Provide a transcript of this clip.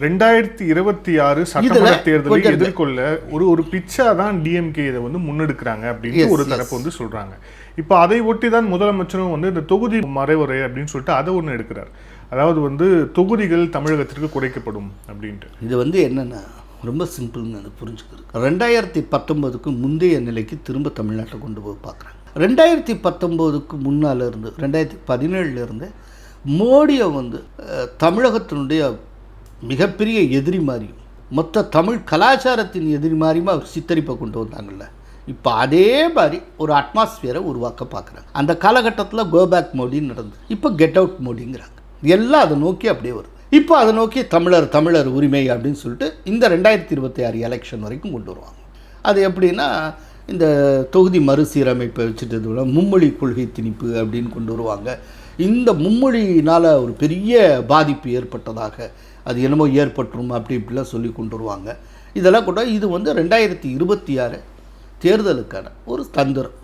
2026 சட்டமன்ற தேர்தலை எதிர்கொள்ள ஒரு பிச்சா தான் டிஎம்கே இதை வந்து முன்னெடுக்கிறாங்க அப்படின்னு ஒரு தரப்பு வந்து சொல்றாங்க. இப்போ அதை ஒட்டி தான் முதலமைச்சரும் வந்து இந்த தொகுதி மறைவுரை அப்படின்னு சொல்லிட்டு அதை ஒன்று எடுக்கிறார். அதாவது வந்து தொகுதிகள் தமிழகத்திற்கு குறைக்கப்படும் அப்படின்ட்டு. இது வந்து என்னென்னா ரொம்ப சிம்பிள்னு அதை புரிஞ்சுக்கிறது. 2019க்கு முந்தைய நிலைக்கு திரும்ப தமிழ்நாட்டை கொண்டு போய் பார்க்குறாங்க. 2019க்கு முன்னால் இருந்து 2017 மோடியை வந்து தமிழகத்தினுடைய மிகப்பெரிய எதிரி மாதிரியும் மொத்த தமிழ் கலாச்சாரத்தின் எதிரி மாதிரியும் அவர் சித்தரிப்பை கொண்டு வந்தாங்கல்ல. இப்போ அதே மாதிரி ஒரு அட்மாஸ்பியரை உருவாக்க பார்க்குறாங்க. அந்த காலகட்டத்தில் கோபேக் மோடின்னு நடந்தது. இப்போ கெட் அவுட் மோடிங்கிறாங்க. எல்லாம் அதை நோக்கி அப்படியே வருது. இப்போ அதை நோக்கி தமிழர் உரிமை அப்படின்னு சொல்லிட்டு இந்த 2026 எலெக்ஷன் வரைக்கும் கொண்டு வருவாங்க. அது எப்படின்னா இந்த தொகுதி மறுசீரமைப்பை வச்சுட்டு மும்மொழி கொள்கை திணிப்பு அப்படின்னு கொண்டு வருவாங்க. இந்த மும்மொழியினால் ஒரு பெரிய பாதிப்பு ஏற்பட்டதாக அது என்னமோ ஏற்பட்டுரும் அப்படி இப்படிலாம் சொல்லி கொண்டு வருவாங்க. இதெல்லாம் கூட இது வந்து 2026 தேர்தலுக்கான ஒரு தந்திரம்.